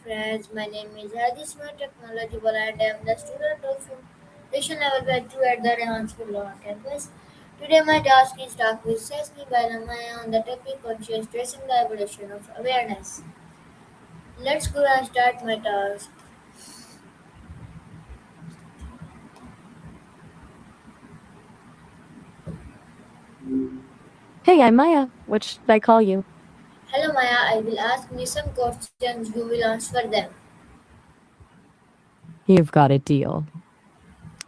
friends. My name is Hadisma Technological and I am the student of Foundation Level Batch 2 at the Rehan School on campus. Today my task is talk with Sesmi Balamaya on the topic conscious tracing the evolution of awareness. Let's go and start my task. Hey, I'm Maya. What should I call you? Hello Maya, I will ask me some questions, you will answer them. You've got a deal.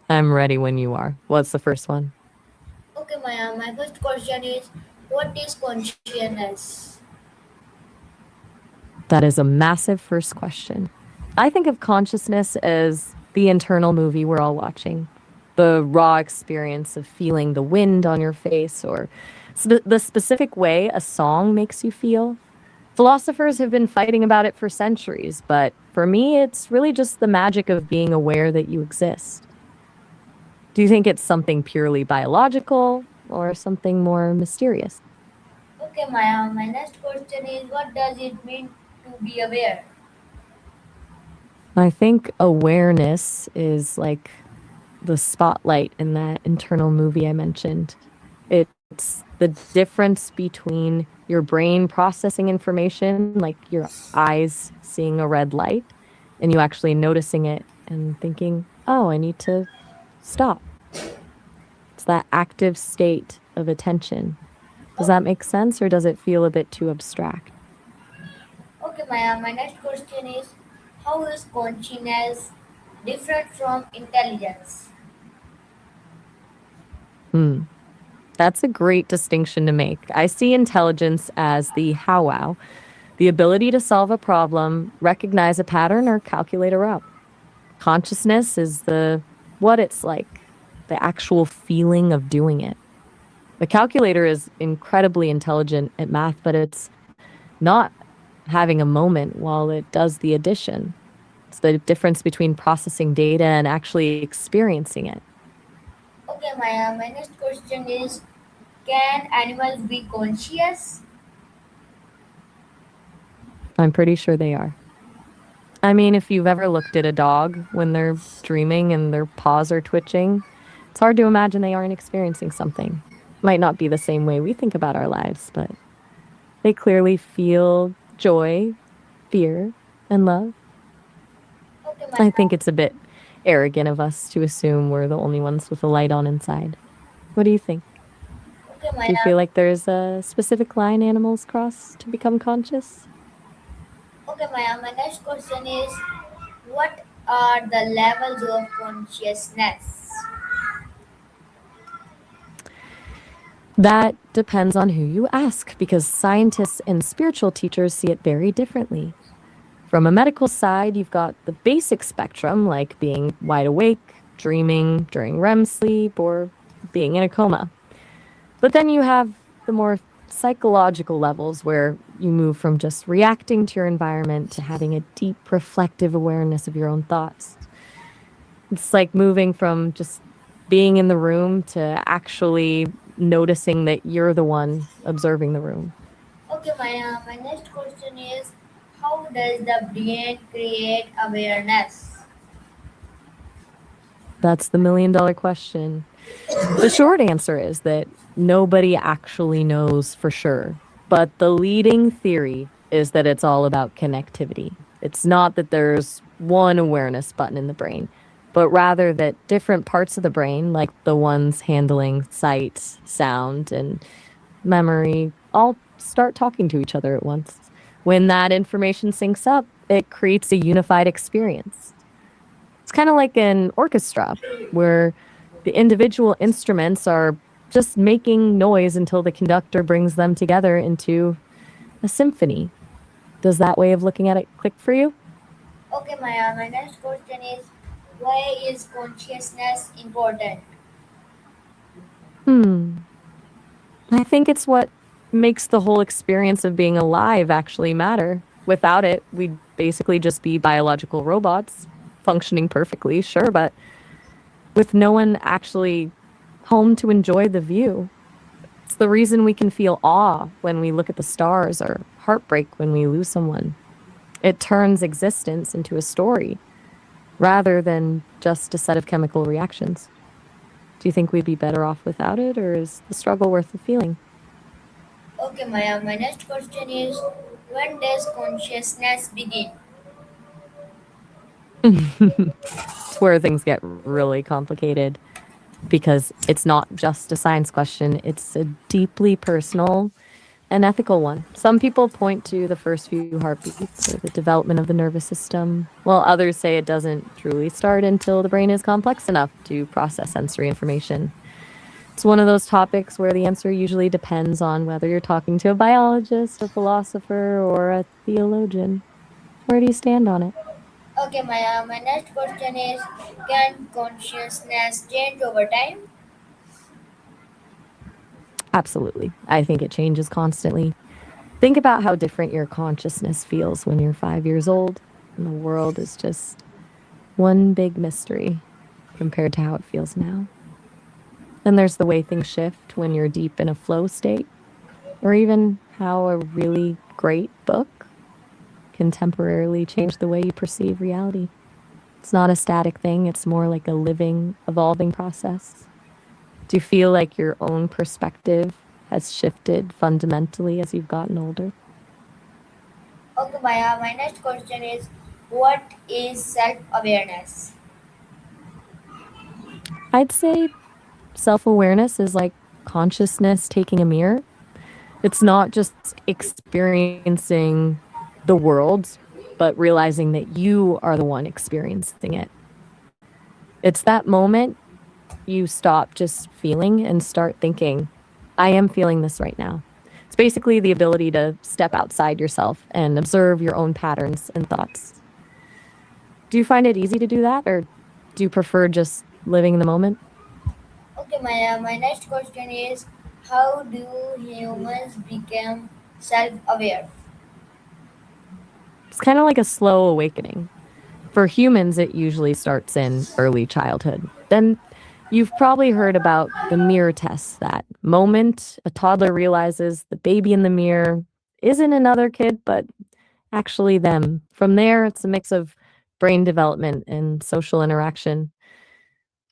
I'm ready when you are. What's the first one? Okay Maya, my first question is what is consciousness? That is a massive first question. I think of consciousness as the internal movie we're all watching. The raw experience of feeling the wind on your face or the specific way a song makes you feel. Philosophers have been fighting about it for centuries, but for me, it's really just the magic of being aware that you exist. Do you think it's something purely biological or something more mysterious? Okay Maya, my next question is what does it mean to be aware? I think awareness is like the spotlight in that internal movie I mentioned. It's the difference between your brain processing information, like your eyes seeing a red light, and you actually noticing it and thinking, oh, I need to stop. It's that active state of attention. Does that make sense or does it feel a bit too abstract? Okay, Maya, my next question is how is consciousness different from intelligence? Hmm. That's a great distinction to make. I see intelligence as the how wow, the ability to solve a problem, recognize a pattern, or calculate a route. Consciousness is the what it's like, the actual feeling of doing it. The calculator is incredibly intelligent at math, but it's not having a moment while it does the addition. It's the difference between processing data and actually experiencing it. Okay, Maya, my next question is can animals be conscious? I'm pretty sure they are. I mean, if you've ever looked at a dog when they're dreaming and their paws are twitching, it's hard to imagine they aren't experiencing something. Might not be the same way we think about our lives, but they clearly feel joy, fear, and love. Okay, I think Maya. it's a bit arrogant of us to assume we're the only ones with a light on inside. What do you think? Okay, Do you Maya. feel like there's a specific line animals cross to become conscious? Okay, Maya, my next question is what are the levels of consciousness? That depends on who you ask because scientists and spiritual teachers see it very differently. From a medical side, you've got the basic spectrum, like being wide awake, dreaming during REM sleep, or being in a coma. But then you have the more psychological levels where you move from just reacting to your environment to having a deep reflective awareness of your own thoughts. It's like moving from just being in the room to actually noticing that you're the one observing the room. Okay, Maya, my next question is how does the brain create awareness? That's the $1 million question. The short answer is that nobody actually knows for sure. But the leading theory is that it's all about connectivity. It's not that there's one awareness button in the brain, but rather that different parts of the brain, like the ones handling sight, sound, and memory, all start talking to each other at once. When that information syncs up, it creates a unified experience. It's kind of like an orchestra where the individual instruments are just making noise until the conductor brings them together into a symphony. Does that way of looking at it click for you? Okay, Maya, my next question is why is consciousness important? Hmm. I think it's what makes the whole experience of being alive actually matter. Without it, we'd basically just be biological robots functioning perfectly, sure, but with no one actually home to enjoy the view. It's the reason we can feel awe when we look at the stars or heartbreak when we lose someone. It turns existence into a story rather than just a set of chemical reactions. Do you think we'd be better off without it, or is the struggle worth the feeling? Okay, Maya, my next question is when does consciousness begin? It's where things get really complicated because it's not just a science question, it's a deeply personal and ethical one. Some people point to the first few heartbeats or the development of the nervous system, while others say it doesn't truly start until the brain is complex enough to process sensory information. It's one of those topics where the answer usually depends on whether you're talking to a biologist, a philosopher, or a theologian. Where do you stand on it? Okay, Maya, my next question is can consciousness change over time? Absolutely. I think it changes constantly. Think about how different your consciousness feels when you're 5 years old and the world is just one big mystery compared to how it feels now. Then there's the way things shift when you're deep in a flow state, or even how a really great book can temporarily change the way you perceive reality. It's not a static thing, it's more like a living, evolving process. Do you feel like your own perspective has shifted fundamentally as you've gotten older? Okay, Maya, my next question is what is self awareness? I'd say self awareness is like consciousness taking a mirror. It's not just experiencing the world, but realizing that you are the one experiencing it. It's that moment you stop just feeling and start thinking, I am feeling this right now. It's basically the ability to step outside yourself and observe your own patterns and thoughts. Do you find it easy to do that, or do you prefer just living in the moment? Okay, Maya, my next question is how do humans become self aware? It's kind of like a slow awakening. For humans, it usually starts in early childhood. Then you've probably heard about the mirror test, that moment a toddler realizes the baby in the mirror isn't another kid, but actually them. From there, it's a mix of brain development and social interaction.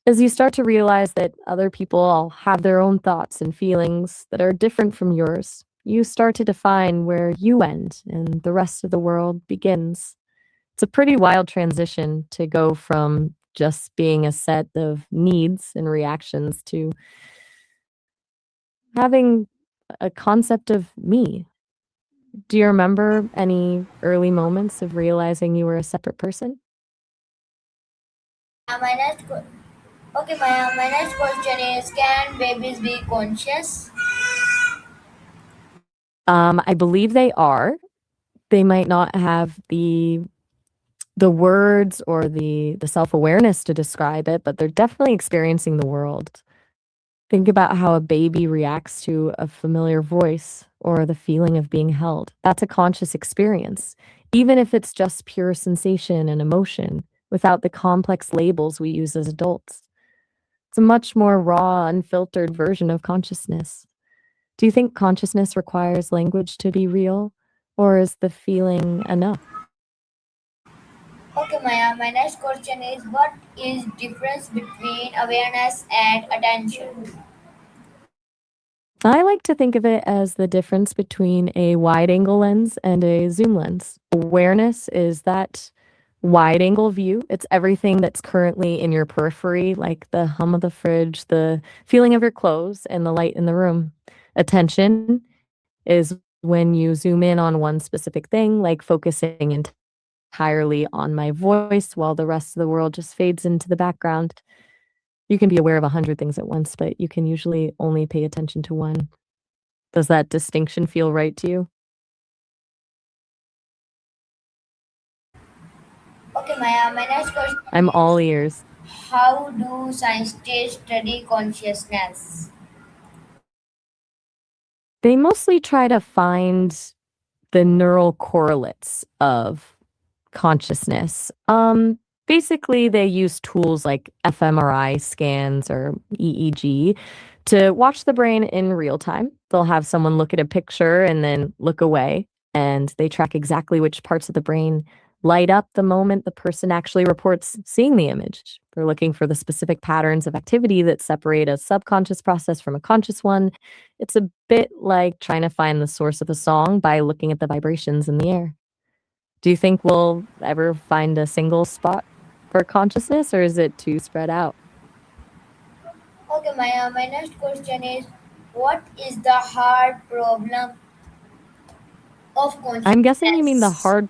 As you start to realize that other people all have their own thoughts and feelings that are different from yours, you start to define where you end and the rest of the world begins. It's a pretty wild transition to go from just being a set of needs and reactions to having a concept of me. Do you remember any early moments of realizing you were a separate person? Maya, okay, Maya, my next question is can babies be conscious? I believe they are. They might not have the words or the self-awareness to describe it, but they're definitely experiencing the world. Think about how a baby reacts to a familiar voice or the feeling of being held. That's a conscious experience, even if it's just pure sensation and emotion without the complex labels we use as adults. It's a much more raw, unfiltered version of consciousness. Do you think consciousness requires language to be real, or is the feeling enough? Okay, Maya, my next question is what is difference between awareness and attention? I like to think of it as the difference between a wide angle lens and a zoom lens. Awareness is that wide angle view. It's everything that's currently in your periphery, like the hum of the fridge, the feeling of your clothes, and the light in the room. Attention is when you zoom in on one specific thing, like focusing entirely on my voice while the rest of the world just fades into the background. You can be aware of 100 things at once, but you can usually only pay attention to one. Does that distinction feel right to you? Okay, Maya, my next question I'm all is ears. how do scientists study consciousness? They mostly try to find the neural correlates of consciousness. Basically, they use tools like fMRI scans or EEG to watch the brain in real time. They'll have someone look at a picture and then look away and they track exactly which parts of the brain light up the moment the person actually reports seeing the image. They're looking for the specific patterns of activity that separate a subconscious process from a conscious one. It's a bit like trying to find the source of a song by looking at the vibrations in the air. Do you think we'll ever find a single spot for consciousness, or is it too spread out? Okay, Maya, my next question is what is the hard problem of I'm guessing you mean the consciousness? hard,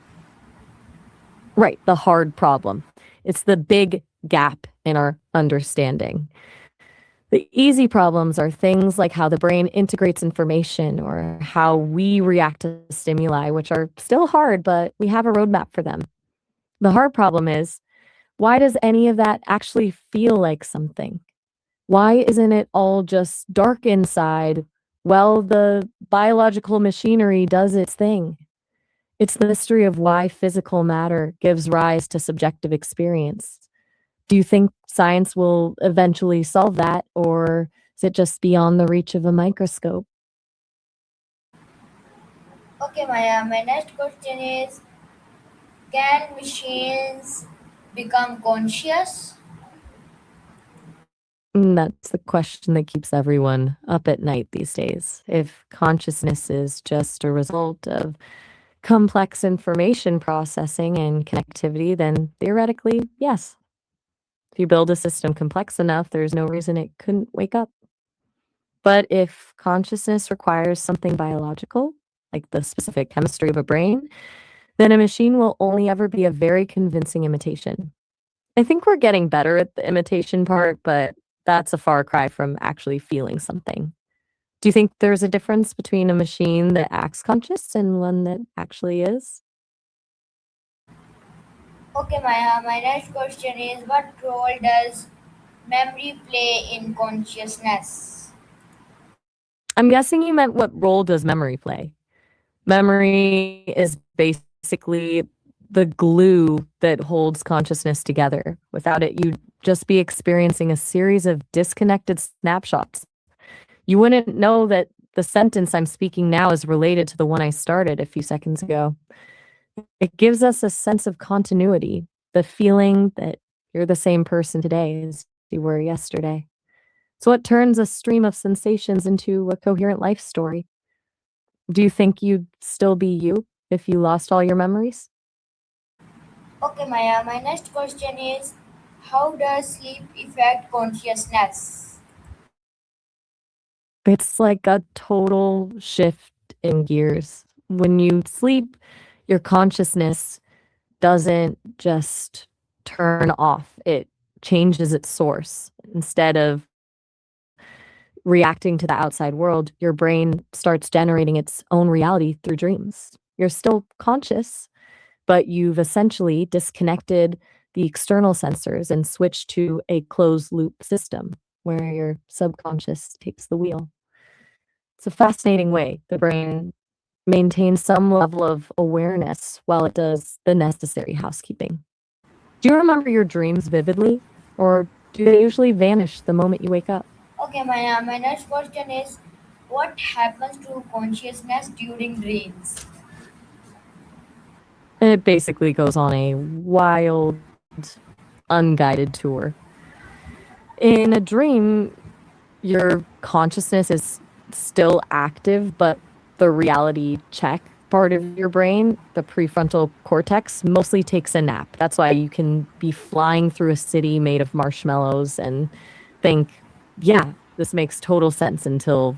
right, the hard problem. It's the big gap in our understanding. The easy problems are things like how the brain integrates information or how we react to stimuli, which are still hard, but we have a roadmap for them. The hard problem is, why does any of that actually feel like something? Why isn't it all just dark inside? Well, the biological machinery does its thing. It's the mystery of why physical matter gives rise to subjective experience. Do you think science will eventually solve that, or is it just beyond the reach of a microscope? Okay, Maya, my next question is can machines become conscious? That's the question that keeps everyone up at night these days. If consciousness is just a result of complex information processing and connectivity, then theoretically, yes. If you build a system complex enough, there's no reason it couldn't wake up. But if consciousness requires something biological, like the specific chemistry of a brain, then a machine will only ever be a very convincing imitation. I think we're getting better at the imitation part, but that's a far cry from actually feeling something. Do you think there's a difference between a machine that acts conscious and one that actually is? Okay, Maya, my next question is what role does memory play in consciousness? I'm guessing you meant what role does memory play? Memory is basically the glue that holds consciousness together. Without it, you'd just be experiencing a series of disconnected snapshots. You wouldn't know that the sentence I'm speaking now is related to the one I started a few seconds ago. It gives us a sense of continuity, the feeling that you're the same person today as you were yesterday. It's what turns a stream of sensations into a coherent life story. Do you think you'd still be you if you lost all your memories? Okay, Maya, my next question is how does sleep affect consciousness? It's like a total shift in gears. When you sleep, your consciousness doesn't just turn off, it changes its source. Instead of reacting to the outside world, your brain starts generating its own reality through dreams. You're still conscious, but you've essentially disconnected the external sensors and switched to a closed loop system where your subconscious takes the wheel. It's a fascinating way the brain maintains some level of awareness while it does the necessary housekeeping. Do you remember your dreams vividly, or do they usually vanish the moment you wake up? Okay, Maya, my next question is what happens to consciousness during dreams? It basically goes on a wild, unguided tour. In a dream, your consciousness is still active, but the reality check part of your brain, the prefrontal cortex, mostly takes a nap. That's why you can be flying through a city made of marshmallows and think, yeah, this makes total sense until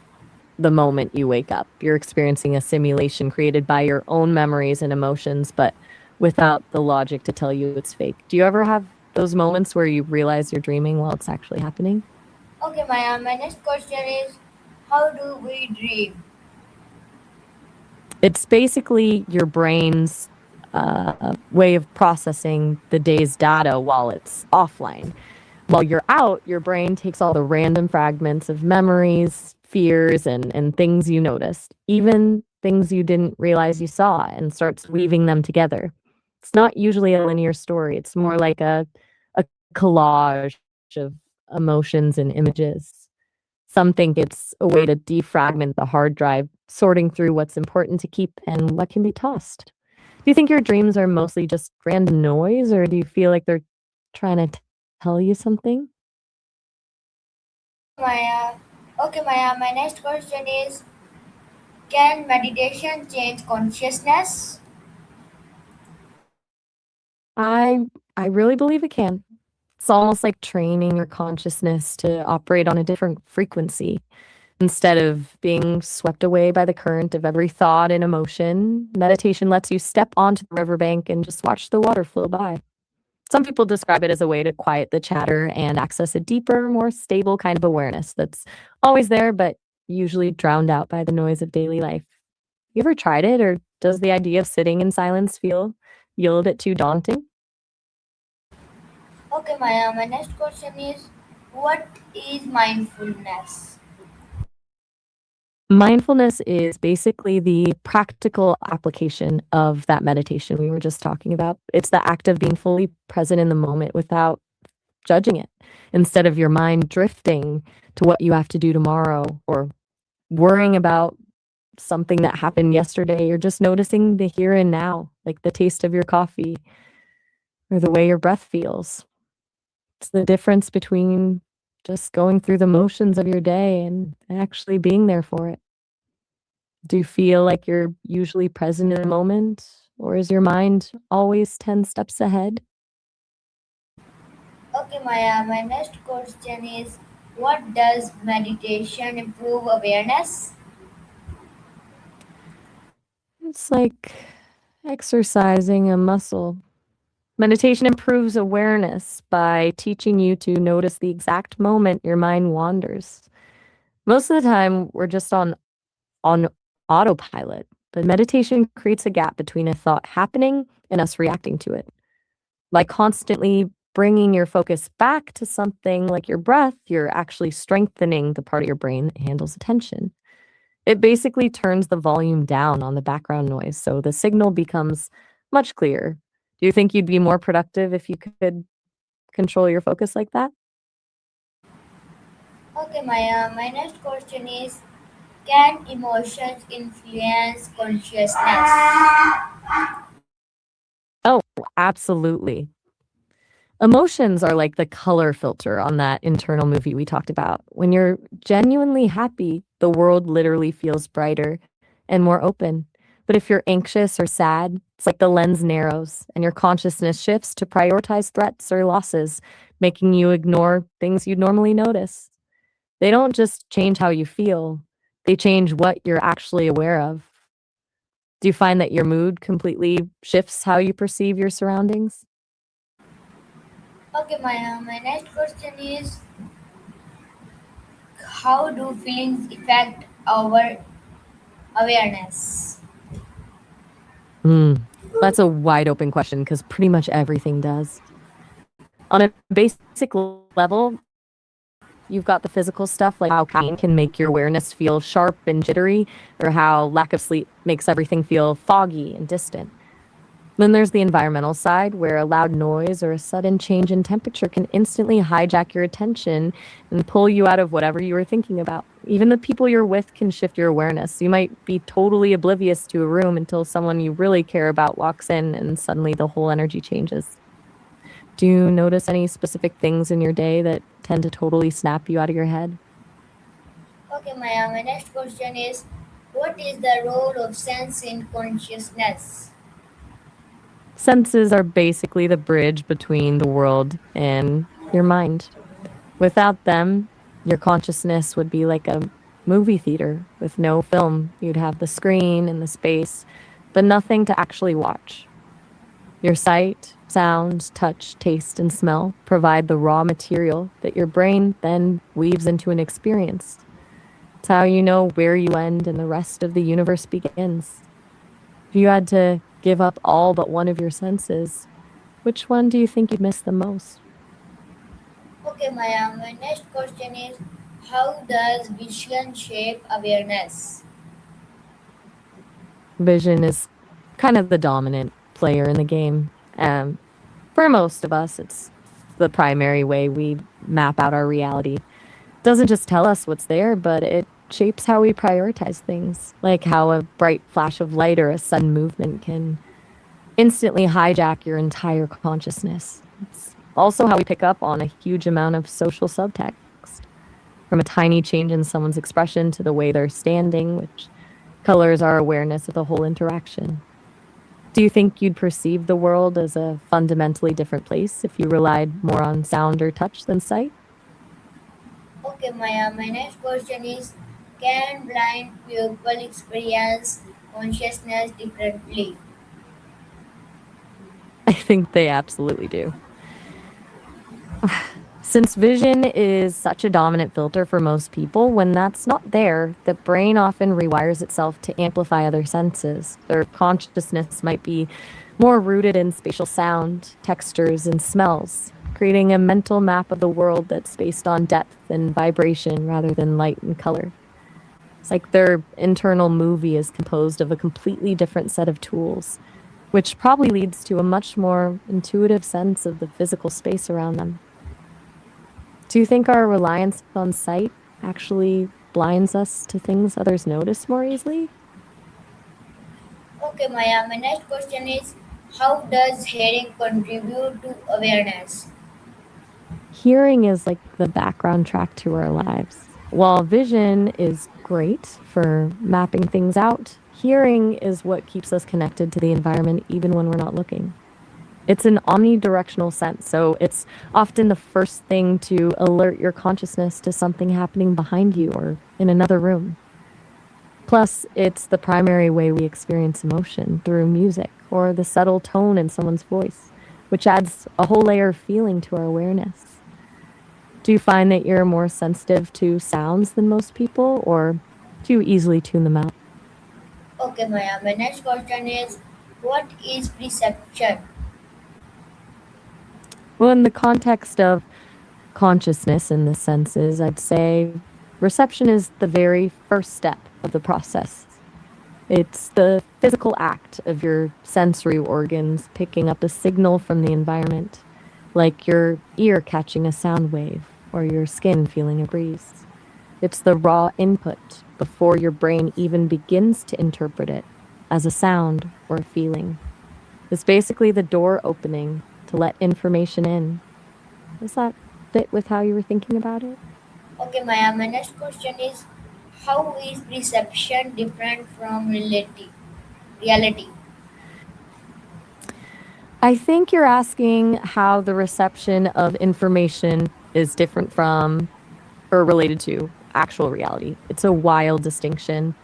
the moment you wake up. You're experiencing a simulation created by your own memories and emotions, but without the logic to tell you it's fake. Do you ever have those moments where you realize you're dreaming while it's actually happening? Okay, Maya, my next question is how do we dream? It's basically your brain's way of processing the day's data while it's offline. While you're out, your brain takes all the random fragments of memories, fears, and things you noticed, even things you didn't realize you saw, and starts weaving them together. It's not usually a linear story, it's more like a collage of emotions and images. Some think it's a way to defragment the hard drive sorting through what's important to keep and what can be tossed. Do you think your dreams are mostly just random noise, or do you feel like they're trying to tell you something? Maya. Okay, Maya. My next question is: can meditation change consciousness? I I really believe it can. It's almost like training your consciousness to operate on a different frequency. Instead of being swept away by the current of every thought and emotion, meditation lets you step onto the riverbank and just watch the water flow by. Some people describe it as a way to quiet the chatter and access a deeper, more stable kind of awareness that's always there, but usually drowned out by the noise of daily life. You ever tried it, or does the idea of sitting in silence feel a little bit too daunting? Okay, Maya. My next question is: what is mindfulness? Mindfulness is basically the practical application of that meditation we were just talking about. It's the act of being fully present in the moment without judging it. Instead of your mind drifting to what you have to do tomorrow or worrying about something that happened yesterday, you're just noticing the here and now, like the taste of your coffee or the way your breath feels. It's the difference between just going through the motions of your day and actually being there for it. Do you feel like you're usually present in the moment, or is your mind always 10 steps ahead? Okay, Maya. My next question is: what does meditation improve awareness? It's like exercising a muscle. Meditation improves awareness by teaching you to notice the exact moment your mind wanders. Most of the time, we're just on autopilot, but meditation creates a gap between a thought happening and us reacting to it. By constantly bringing your focus back to something like your breath, you're actually strengthening the part of your brain that handles attention. It basically turns the volume down on the background noise, so the signal becomes much clearer. Do you think you'd be more productive if you could control your focus like that? Okay, Maya. My next question is: can emotions influence consciousness? Oh, absolutely. Emotions are like the color filter on that internal movie we talked about. When you're genuinely happy, the world literally feels brighter and more open. But if you're anxious or sad, it's like the lens narrows and your consciousness shifts to prioritize threats or losses, making you ignore things you'd normally notice. They don't just change how you feel, they change what you're actually aware of. Do you find that your mood completely shifts how you perceive your surroundings? Okay, Maya. My next question is: how do feelings affect our awareness? Mm, that's a wide open question because pretty much everything does. On a basic level, you've got the physical stuff like how caffeine can make your awareness feel sharp and jittery, or how lack of sleep makes everything feel foggy and distant. Then there's the environmental side, where a loud noise or a sudden change in temperature can instantly hijack your attention and pull you out of whatever you were thinking about. Even the people you're with can shift your awareness. You might be totally oblivious to a room until someone you really care about walks in, and suddenly the whole energy changes. Do you notice any specific things in your day that tend to totally snap you out of your head? Okay, Maya. My next question is: what is the role of sense in consciousness? Senses are basically the bridge between the world and your mind. Without them, your consciousness would be like a movie theater with no film. You'd have the screen and the space, but nothing to actually watch. Your sight, sound, touch, taste, and smell provide the raw material that your brain then weaves into an experience. It's how you know where you end and the rest of the universe begins. If you had to give up all but one of your senses, which one do you think you'd miss the most? Okay, Maya. My next question is: how does vision shape awareness? Vision is kind of the dominant player in the game. For most of us, it's the primary way we map out our reality. Doesn't just tell us what's there, but it shapes how we prioritize things, like how a bright flash of light or a sudden movement can instantly hijack your entire consciousness. It's also how we pick up on a huge amount of social subtext, from a tiny change in someone's expression to the way they're standing, which colors our awareness of the whole interaction. Do you think you'd perceive the world as a fundamentally different place if you relied more on sound or touch than sight? Okay, Maya, my next question is, can blind people experience consciousness differently? I think they absolutely do. Since vision is such a dominant filter for most people, when that's not there, the brain often rewires itself to amplify other senses. Their consciousness might be more rooted in spatial sound, textures, and smells, creating a mental map of the world that's based on depth and vibration rather than light and color. It's like their internal movie is composed of a completely different set of tools, which probably leads to a much more intuitive sense of the physical space around them. Do you think our reliance on sight actually blinds us to things others notice more easily? Okay, Maya, my next question is, how does hearing contribute to awareness? Hearing is like the background track to our lives. While vision is great for mapping things out, hearing is what keeps us connected to the environment even when we're not looking. It's an omnidirectional sense, so it's often the first thing to alert your consciousness to something happening behind you or in another room. Plus, it's the primary way we experience emotion through music or the subtle tone in someone's voice, which adds a whole layer of feeling to our awareness. Do you find that you're more sensitive to sounds than most people, or do you easily tune them out? Okay, Maya, my next question is, what is perception? Well, in the context of consciousness in the senses, I'd say reception is the very first step of the process. It's the physical act of your sensory organs picking up a signal from the environment, like your ear catching a sound wave or your skin feeling a breeze. It's the raw input before your brain even begins to interpret it as a sound or a feeling. It's basically the door opening to let information in. Does that fit with how you were thinking about it? Okay, Maya, my next question is, how is perception different from reality? Reality. I think you're asking how the reception of information is different from or related to actual reality. It's a wild distinction.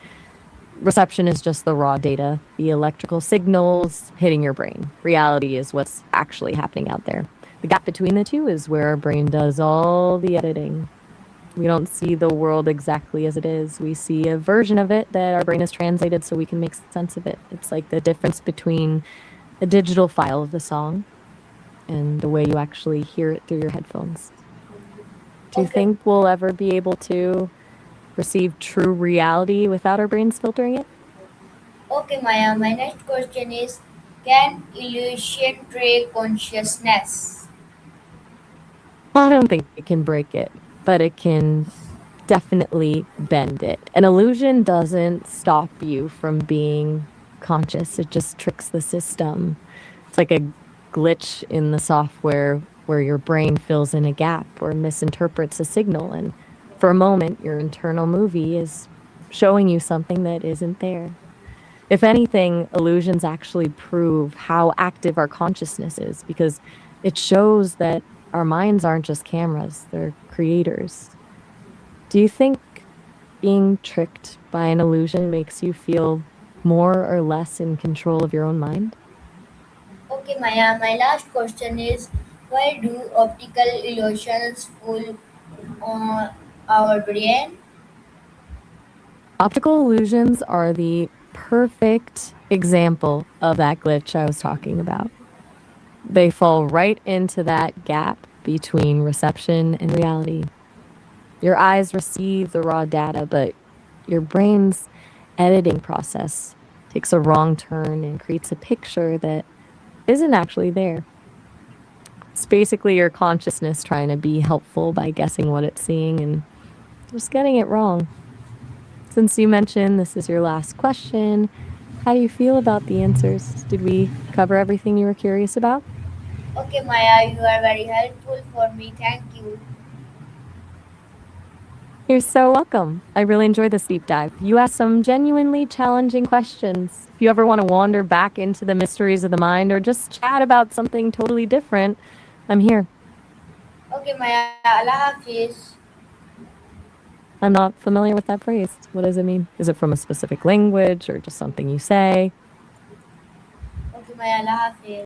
Reception is just the raw data, the electrical signals hitting your brain. Reality is what's actually happening out there. The gap between the two is where our brain does all the editing. We don't see the world exactly as it is. We see a version of it that our brain has translated so we can make sense of it. It's like the difference between a digital file of the song and the way you actually hear it through your headphones. Do you Okay, think we'll ever be able to receive true reality without our brains filtering it? okay, Maya, my next question is, can illusion break consciousness? Well, I don't think it can break it, but it can definitely bend it. An illusion doesn't stop you from being conscious, it just tricks the system. It's like a glitch in the software where your brain fills in a gap or misinterprets a signal. And for a moment, your internal movie is showing you something that isn't there. If anything, illusions actually prove how active our consciousness is because it shows that our minds aren't just cameras, they're creators. Do you think being tricked by an illusion makes you feel more or less in control of your own mind? Okay, Maya, my last question is, why do optical illusions fool our brain? Optical illusions are the perfect example of that glitch I was talking about. They fall right into that gap between reception and reality. Your eyes receive the raw data, but your brain's editing process takes a wrong turn and creates a picture that isn't actually there. It's basically your consciousness trying to be helpful by guessing what it's seeing and just getting it wrong. Since you mentioned this is your last question, how do you feel about the answers? Did we cover everything you were curious about? Okay, Maya, you are very helpful for me. Thank you. You're so welcome. I really enjoyed this deep dive. You asked some genuinely challenging questions. If you ever want to wander back into the mysteries of the mind or just chat about something totally different, I'm here. Okay, Maya, Allah Hafiz. I'm not familiar with that phrase. What does it mean? Is it from a specific language or just something you say? Okay, Maya, Allah Hafiz.